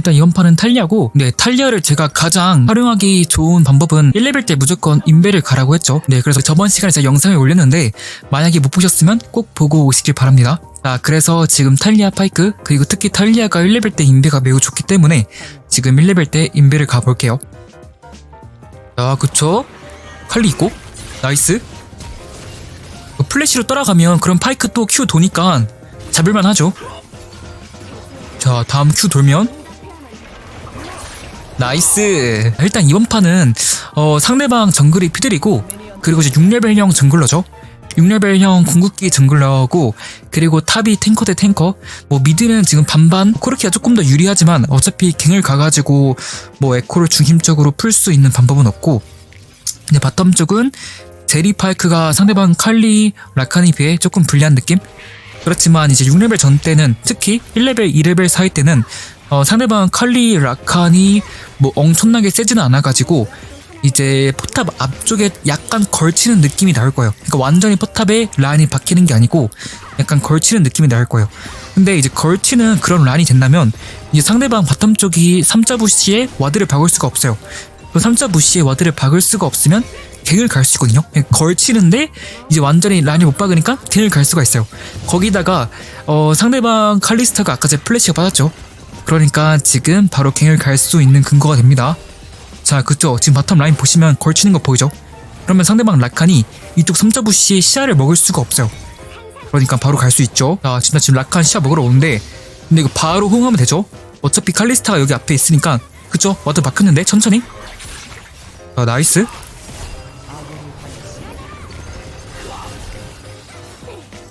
일단 이번 판은 탈리아고, 네, 탈리아를 제가 가장 활용하기 좋은 방법은 1레벨 때 무조건 인베를 가라고 했죠. 네, 그래서 저번 시간에 제가 영상을 올렸는데 만약에 못 보셨으면 꼭 보고 오시길 바랍니다. 자, 그래서 지금 탈리아 파이크, 그리고 특히 탈리아가 1레벨 때 인베가 매우 좋기 때문에 지금 1레벨 때 인베를 가볼게요. 자, 그쵸? 칼리 있고, 나이스. 플래시로 따라가면 그럼 파이크 또 Q 도니까 잡을만 하죠. 자, 다음 Q 돌면 나이스. 일단 이번 판은 상대방 정글이 피들이고, 그리고 이제 6레벨형 정글러죠. 6레벨형 궁극기 정글러고, 그리고 탑이 탱커 대 탱커. 뭐 미드는 지금 반반, 코르키가 조금 더 유리하지만 어차피 갱을 가가지고 뭐 에코를 중심적으로 풀 수 있는 방법은 없고, 근데 바텀 쪽은 제리 파이크가 상대방 칼리, 라칸에 비해 조금 불리한 느낌? 그렇지만 이제 6레벨 전 때는, 특히 1레벨, 2레벨 사이 때는 상대방 칼리, 라칸이 뭐 엄청나게 세지는 않아가지고 이제 포탑 앞쪽에 약간 걸치는 느낌이 나올 거예요. 그러니까 완전히 포탑에 라인이 박히는 게 아니고 약간 걸치는 느낌이 나올 거예요. 근데 이제 걸치는 그런 라인이 된다면 이제 상대방 바텀 쪽이 3자 부시에 와드를 박을 수가 없어요. 그 3자 부시에 와드를 박을 수가 없으면 갱을 갈 수 있거든요. 걸치는데 이제 완전히 라인을 못 박으니까 갱을 갈 수가 있어요. 거기다가 상대방 칼리스타가 아까 제 플래시가 빠졌죠. 그러니까 지금 바로 갱을 갈 수 있는 근거가 됩니다. 자, 그쵸? 지금 바텀 라인 보시면 걸치는 거 보이죠? 그러면 상대방 라칸이 이쪽 3자 부시에 시야를 먹을 수가 없어요. 그러니까 바로 갈 수 있죠. 자, 진짜 지금 라칸 시야 먹으러 오는데, 근데 이거 바로 호응하면 되죠? 어차피 칼리스타가 여기 앞에 있으니까. 그쵸? 와드 박혔는데 천천히. 자, 나이스.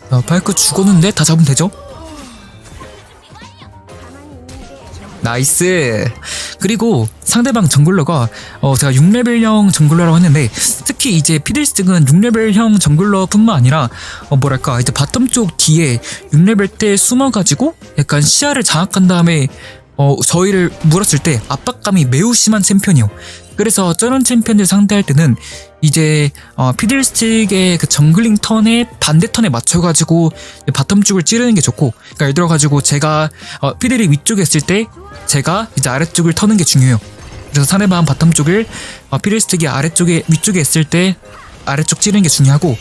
자, 파이크 죽었는데 다 잡으면 되죠? 나이스. 그리고 상대방 정글러가 제가 6레벨형 정글러라고 했는데, 특히 이제 피들스틱은 6레벨형 정글러뿐만 아니라 뭐랄까 이제 바텀 쪽 뒤에 6레벨 때 숨어가지고 약간 시야를 장악한 다음에 저희를 물었을 때 압박감이 매우 심한 챔피언이에요. 그래서 저런 챔피언들 상대할 때는 이제 피들스틱의 그 정글링 턴에 반대 턴에 맞춰가지고 바텀 쪽을 찌르는 게 좋고, 그러니까 예를 들어가지고 제가 피들이 위쪽에 있을 때 제가 이제 아래쪽을 터는 게 중요해요. 그래서 상대방 바텀 쪽을 피들스틱이 위쪽에 있을 때 아래쪽 찌르는 게 중요하고,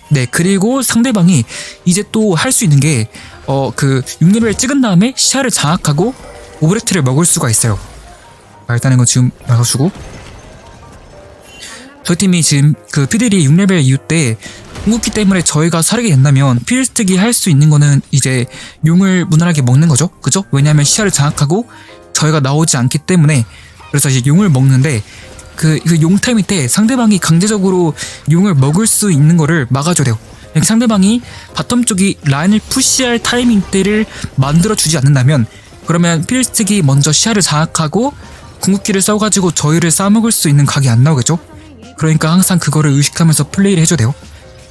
네, 그리고 상대방이 이제 또 할 수 있는 게 그 6레벨 찍은 다음에 시야를 장악하고 오브젝트를 먹을 수가 있어요. 일단 이거 지금 나가주고, 저희 팀이 지금 그 피들이 6레벨 이후 때 궁극기 때문에 저희가 사르게 된다면 피들스틱이 할 수 있는 거는 이제 용을 무난하게 먹는 거죠. 그죠? 왜냐하면 시야를 장악하고 저희가 나오지 않기 때문에. 그래서 이제 용을 먹는데 그 용 타이밍 때 상대방이 강제적으로 용을 먹을 수 있는 거를 막아줘야 돼요. 상대방이 바텀 쪽이 라인을 푸시할 타이밍 때를 만들어주지 않는다면, 그러면 피들스틱이 먼저 시야를 장악하고 궁극기를 써가지고 저희를 싸먹을 수 있는 각이 안 나오겠죠? 그러니까 항상 그거를 의식하면서 플레이를 해줘야 돼요.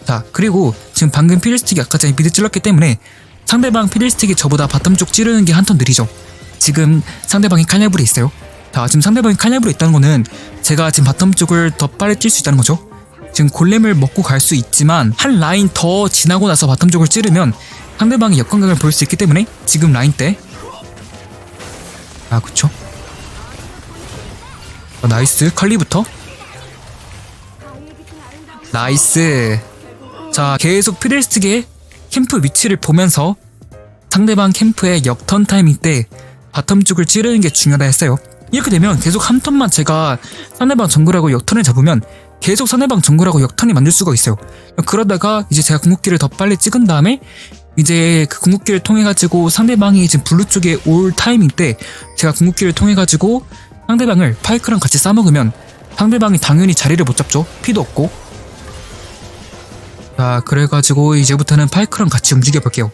자, 그리고 지금 방금 피들스틱이 아까 전에 미드 찔렀기 때문에 상대방 피들스틱이 저보다 바텀 쪽 찌르는 게 한 턴 느리죠. 지금 상대방이 칼날불에 있어요. 자, 지금 상대방이 칼날불에 있다는 거는 제가 지금 바텀 쪽을 더 빨리 뛸 수 있다는 거죠. 지금 골렘을 먹고 갈 수 있지만 한 라인 더 지나고 나서 바텀 쪽을 찌르면 상대방이 역광각을 볼 수 있기 때문에 지금 라인 때. 아, 그쵸? 나이스. 칼리부터 나이스. 자, 계속 피들스틱의 캠프 위치를 보면서 상대방 캠프의 역턴 타이밍 때 바텀 쪽을 찌르는 게 중요하다 했어요. 이렇게 되면 계속 한 턴만 제가 상대방 정글하고 역턴을 잡으면 계속 상대방 정글하고 역턴이 만들 수가 있어요. 그러다가 이제 제가 궁극기를 더 빨리 찍은 다음에 이제 그 궁극기를 통해 가지고 상대방이 지금 블루 쪽에 올 타이밍 때 제가 궁극기를 통해 가지고 상대방을 파이크랑 같이 싸먹으면 상대방이 당연히 자리를 못 잡죠. 피도 없고. 자, 그래가지고 이제부터는 파이크랑 같이 움직여볼게요.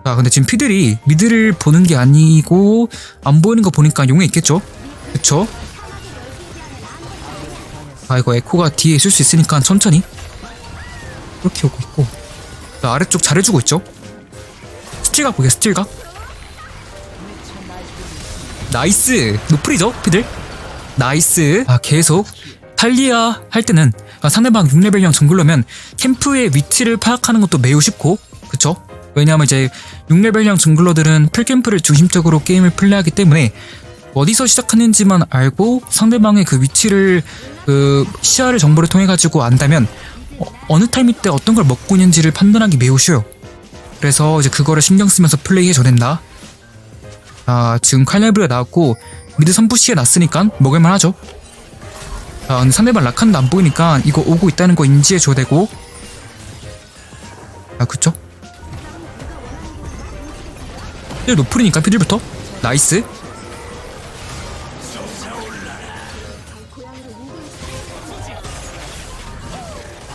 자, 근데 지금 피들이 미드를 보는 게 아니고 안 보이는 거 보니까 용에 있겠죠? 그쵸? 아, 이거 에코가 뒤에 있을 수 있으니까 천천히 이렇게 오고 있고. 자, 아래쪽 잘해주고 있죠? 스틸각 보게, 스틸각. 나이스. 노플이죠 피들. 나이스. 아, 계속 탈리아 할 때는 상대방 6레벨형 정글러면 캠프의 위치를 파악하는 것도 매우 쉽고, 그쵸? 왜냐하면 이제 6레벨형 정글러들은 풀캠프를 중심적으로 게임을 플레이하기 때문에 어디서 시작하는지만 알고 상대방의 그 위치를 시야를 정보를 통해 가지고 안다면 어느 타이밍 때 어떤 걸 먹고 있는지를 판단하기 매우 쉬워요. 그래서 이제 그거를 신경 쓰면서 플레이해줘야 된다. 지금 칼날브리가 나왔고 미드 선푸시에 났으니까 먹을만 하죠. 근데 상대방 라칸도 안 보이니까 이거 오고 있다는 거 인지해줘야 되고. 그쵸? 피들 노플이니까 피들부터 나이스.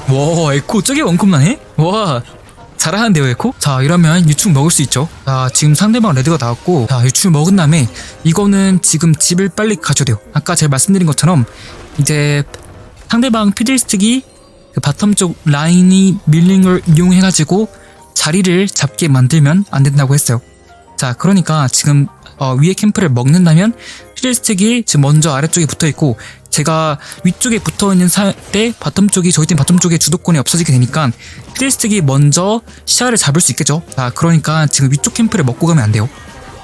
와, 에코 저게 원컵 나네? 와, 잘하는데요 에코? 자, 이러면 유충 먹을 수 있죠. 자, 지금 상대방 레드가 나왔고, 자, 유충 먹은 다음에 이거는 지금 집을 빨리 가져야 돼요. 아까 제가 말씀드린 것처럼 이제 상대방 피들스틱이 그 바텀 쪽 라인이 밀린 걸 이용해가지고 자리를 잡게 만들면 안 된다고 했어요. 자, 그러니까 지금 위에 캠프를 먹는다면 피들스틱이 지금 먼저 아래쪽에 붙어있고, 제가 위쪽에 붙어있는 때 바텀 쪽이, 저희 팀 바텀 쪽에 주도권이 없어지게 되니까 피들스틱이 먼저 시야를 잡을 수 있겠죠. 자, 그러니까 지금 위쪽 캠프를 먹고 가면 안 돼요.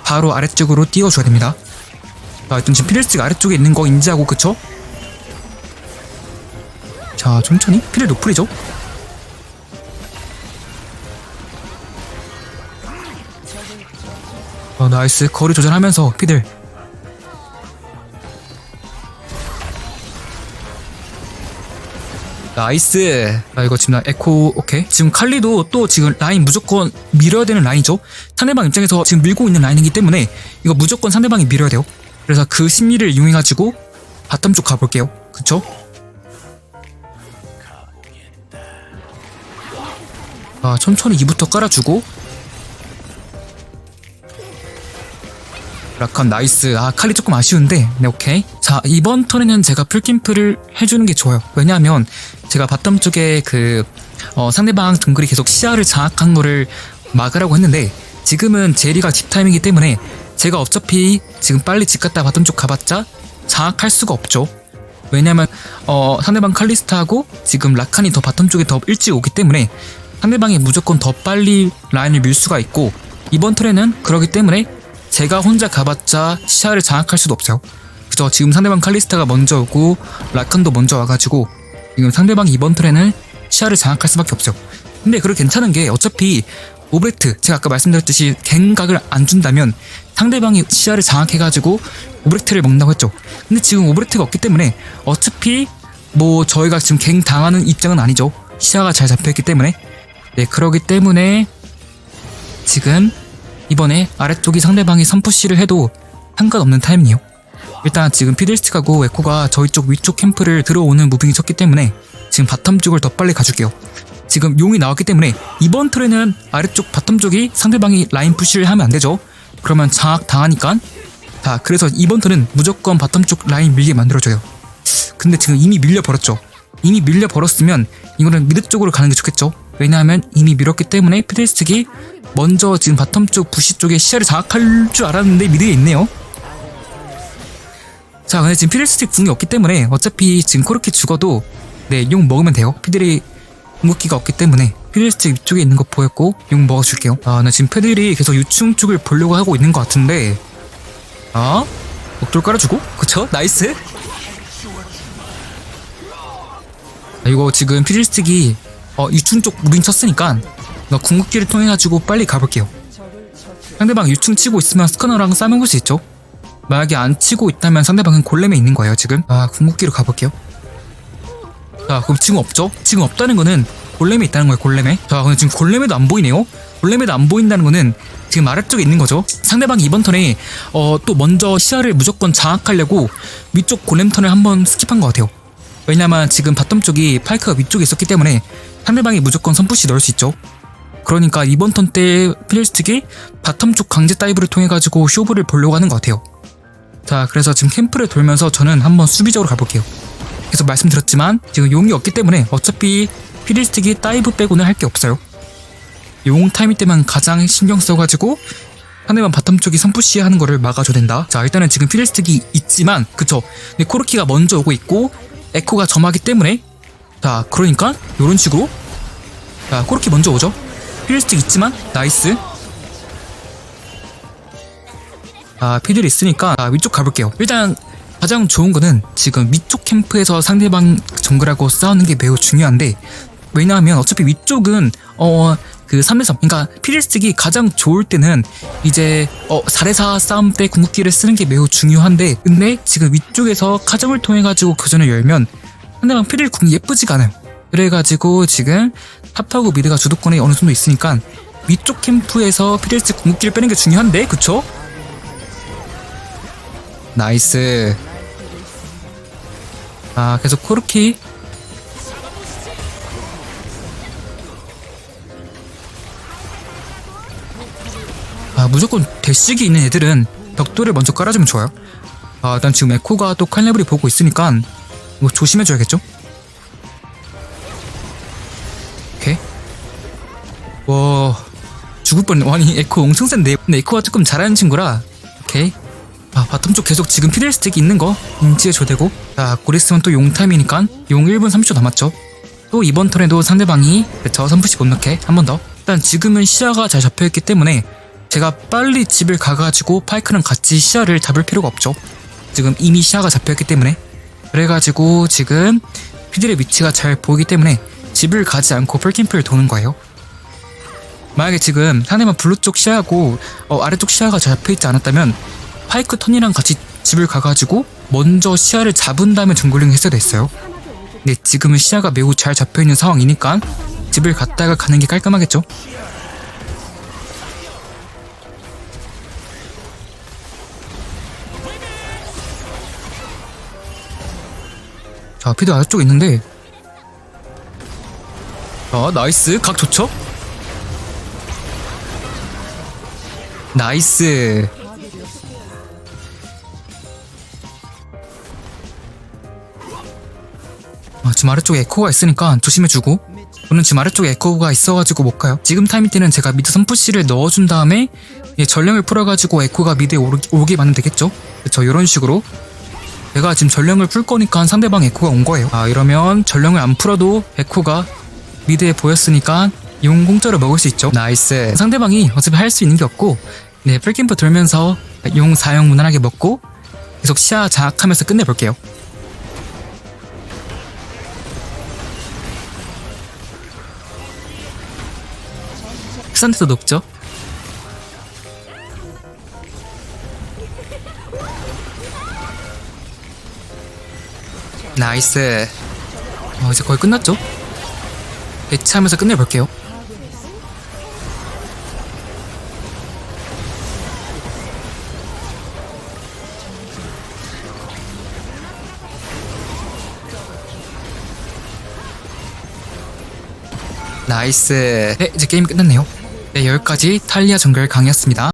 바로 아래쪽으로 띄워줘야 됩니다. 자, 일단 지금 피들스틱 아래쪽에 있는 거 인지하고, 그쵸? 자, 천천히 피들 노플이죠. 나이스. 거리 조절하면서 피들. 나이스. 이거 지금 나 에코 오케이. 지금 칼리도 또 지금 라인 무조건 밀어야 되는 라인이죠. 상대방 입장에서 지금 밀고 있는 라인이기 때문에 이거 무조건 상대방이 밀어야 돼요. 그래서 그 심리를 이용해가지고 바텀 쪽 가볼게요. 그쵸? 천천히 2부터 깔아주고. 라칸 나이스. 칼리 조금 아쉬운데 네, 오케이. 자, 이번 턴에는 제가 풀캠프를 해주는 게 좋아요. 왜냐하면 제가 바텀 쪽에 상대방 정글이 계속 시야를 장악한 거를 막으라고 했는데, 지금은 제리가 딥타임이기 때문에 제가 어차피 지금 빨리 집 갔다 바텀 쪽 가봤자 장악할 수가 없죠. 왜냐면 상대방 칼리스타하고 지금 라칸이 더 바텀 쪽에 더 일찍 오기 때문에 상대방이 무조건 더 빨리 라인을 밀 수가 있고, 이번 턴에는 그러기 때문에 제가 혼자 가봤자 시야를 장악할 수도 없어요. 그죠? 지금 상대방 칼리스타가 먼저 오고 라칸도 먼저 와가지고 지금 상대방이 이번 턴에는 시야를 장악할 수밖에 없어요. 근데 그걸 괜찮은 게 어차피 오브레트, 제가 아까 말씀드렸듯이 갱각을 안 준다면 상대방이 시야를 장악해가지고 오브레트를 먹는다고 했죠. 근데 지금 오브레트가 없기 때문에 어차피 저희가 지금 갱 당하는 입장은 아니죠. 시야가 잘 잡혀있기 때문에. 네, 그러기 때문에 지금 이번에 아래쪽이 상대방이 선푸시를 해도 상관없는 타이밍이에요. 일단 지금 피들스틱하고 에코가 저희 쪽 위쪽 캠프를 들어오는 무빙이 쳤기 때문에 지금 바텀 쪽을 더 빨리 가줄게요. 지금 용이 나왔기 때문에 이번 턴에는 아래쪽 바텀 쪽이 상대방이 라인 푸시를 하면 안 되죠. 그러면 장악 당하니까. 자, 그래서 이번 턴은 무조건 바텀 쪽 라인 밀게 만들어줘요. 근데 지금 이미 밀려버렸죠. 이미 밀려버렸으면 이거는 미드 쪽으로 가는 게 좋겠죠. 왜냐하면 이미 밀었기 때문에 피들스틱이 먼저 지금 바텀 쪽 부시 쪽에 시야를 장악할 줄 알았는데 미드에 있네요. 자, 근데 지금 피들스틱 궁이 없기 때문에 어차피 지금 코르키 죽어도 네, 용 먹으면 돼요. 피들이 궁극기가 없기 때문에. 피들스틱 위쪽에 있는 거 보였고 용 먹어줄게요. 나 지금 피들이 계속 유충 쪽을 보려고 하고 있는 것 같은데, 목돌 깔아주고, 그쵸? 나이스. 이거 지금 피들스틱이 유충 쪽 무빙 쳤으니까 궁극기를 통해가지고 빨리 가볼게요. 상대방 유충 치고 있으면 스커너랑 싸먹을 수 있죠. 만약에 안 치고 있다면 상대방은 골렘에 있는 거예요. 지금 궁극기로 가볼게요. 자, 그럼 지금 없죠? 지금 없다는 거는 골렘에 있다는 거예요. 골렘에. 자, 근데 지금 골렘에도 안 보이네요. 골렘에도 안 보인다는 거는 지금 아래쪽에 있는 거죠. 상대방이 이번 턴에 또 먼저 시야를 무조건 장악하려고 위쪽 골렘 턴을 한번 스킵한 것 같아요. 왜냐면 지금 바텀 쪽이 파이크가 위쪽에 있었기 때문에 상대방이 무조건 선푸시 넣을 수 있죠. 그러니까 이번 턴 때 피들스틱이 바텀 쪽 강제 다이브를 통해가지고 쇼브를 보려고 하는 것 같아요. 자, 그래서 지금 캠프를 돌면서 저는 한번 수비적으로 가볼게요. 계속 말씀드렸지만 지금 용이 없기 때문에 어차피 피들스틱이 다이브 빼고는 할 게 없어요. 용 타이밍 때만 가장 신경 써가지고 상대방 바텀 쪽이 선푸시 하는 거를 막아줘야 된다. 자, 일단은 지금 피들스틱이 있지만, 그쵸? 근데 코르키가 먼저 오고 있고 에코가 점하기 때문에, 자, 그러니까 요런 식으로, 자, 코르키 먼저 오죠. 피들스틱 있지만 나이스. 피들이 있으니까 위쪽 가볼게요. 일단 가장 좋은 거는 지금 위쪽 캠프에서 상대방 정글하고 싸우는 게 매우 중요한데, 왜냐하면 어차피 위쪽은 그 3대3, 그러니까 피들스틱이 가장 좋을 때는 이제 4대4 싸움 때 궁극기를 쓰는 게 매우 중요한데, 근데 지금 위쪽에서 카정을 통해 가지고 교전을 열면 상대방 피들 궁이 예쁘지가 않아요. 그래가지고 지금 탑하고 미드가 주도권에 어느 정도 있으니까 위쪽 캠프에서 피들스틱 궁극기를 빼는 게 중요한데, 그쵸? 나이스. 계속 코르키. 무조건 대식이 있는 애들은 벽돌을 먼저 깔아주면 좋아요. 일단 지금 에코가 또 칼레브리 보고 있으니까 이거 조심해줘야겠죠? 오케이. 와, 죽을 뻔했네. 아니, 에코 엄청 센데. 근데 에코가 조금 잘하는 친구라. 오케이. 바텀 쪽 계속 지금 피들스틱이 있는 거 인지해줘야 되고. 곧 있으면 또 용 타임이니까 용 1분 30초 남았죠. 또 이번 턴에도 상대방이 저 선푸시 못 넣게 한 번 더. 일단 지금은 시야가 잘 잡혀있기 때문에 제가 빨리 집을 가가지고 파이크랑 같이 시야를 잡을 필요가 없죠. 지금 이미 시야가 잡혀있기 때문에. 그래가지고 지금 피들의 위치가 잘 보이기 때문에 집을 가지 않고 풀캠프를 도는 거예요. 만약에 지금 상대방 블루 쪽 시야하고 아래쪽 시야가 잘 잡혀있지 않았다면 파이크 턴이랑 같이 집을 가가지고 먼저 시야를 잡은 다음에 정글링을 했어야 됐어요. 근데 지금은 시야가 매우 잘 잡혀있는 상황이니까 집을 갔다가 가는 게 깔끔하겠죠. 피드 아래쪽에 있는데. 나이스. 각 좋죠? 나이스. 지금 아래쪽에 에코가 있으니까 조심해주고. 저는 지금 아래쪽에 에코가 있어가지고 못 가요. 지금 타이밍 때는 제가 미드 선푸시를 넣어준 다음에 전령을 풀어가지고 에코가 미드에 오게 만들면 되겠죠? 그쵸, 요런 식으로. 내가 지금 전령을 풀 거니까 상대방 에코가 온 거예요. 이러면 전령을 안 풀어도 에코가 미드에 보였으니까 용 공짜로 먹을 수 있죠. 나이스. 상대방이 어차피 할 수 있는 게 없고, 풀캠프 돌면서 용 4용 무난하게 먹고 계속 시야 장악하면서 끝내볼게요. 상대도 높죠? 나이스. 이제 거의 끝났죠? 대치하면서 끝내볼게요. 나이스. 이제 게임 끝났네요. 여기까지 탈리아 정글 강의였습니다.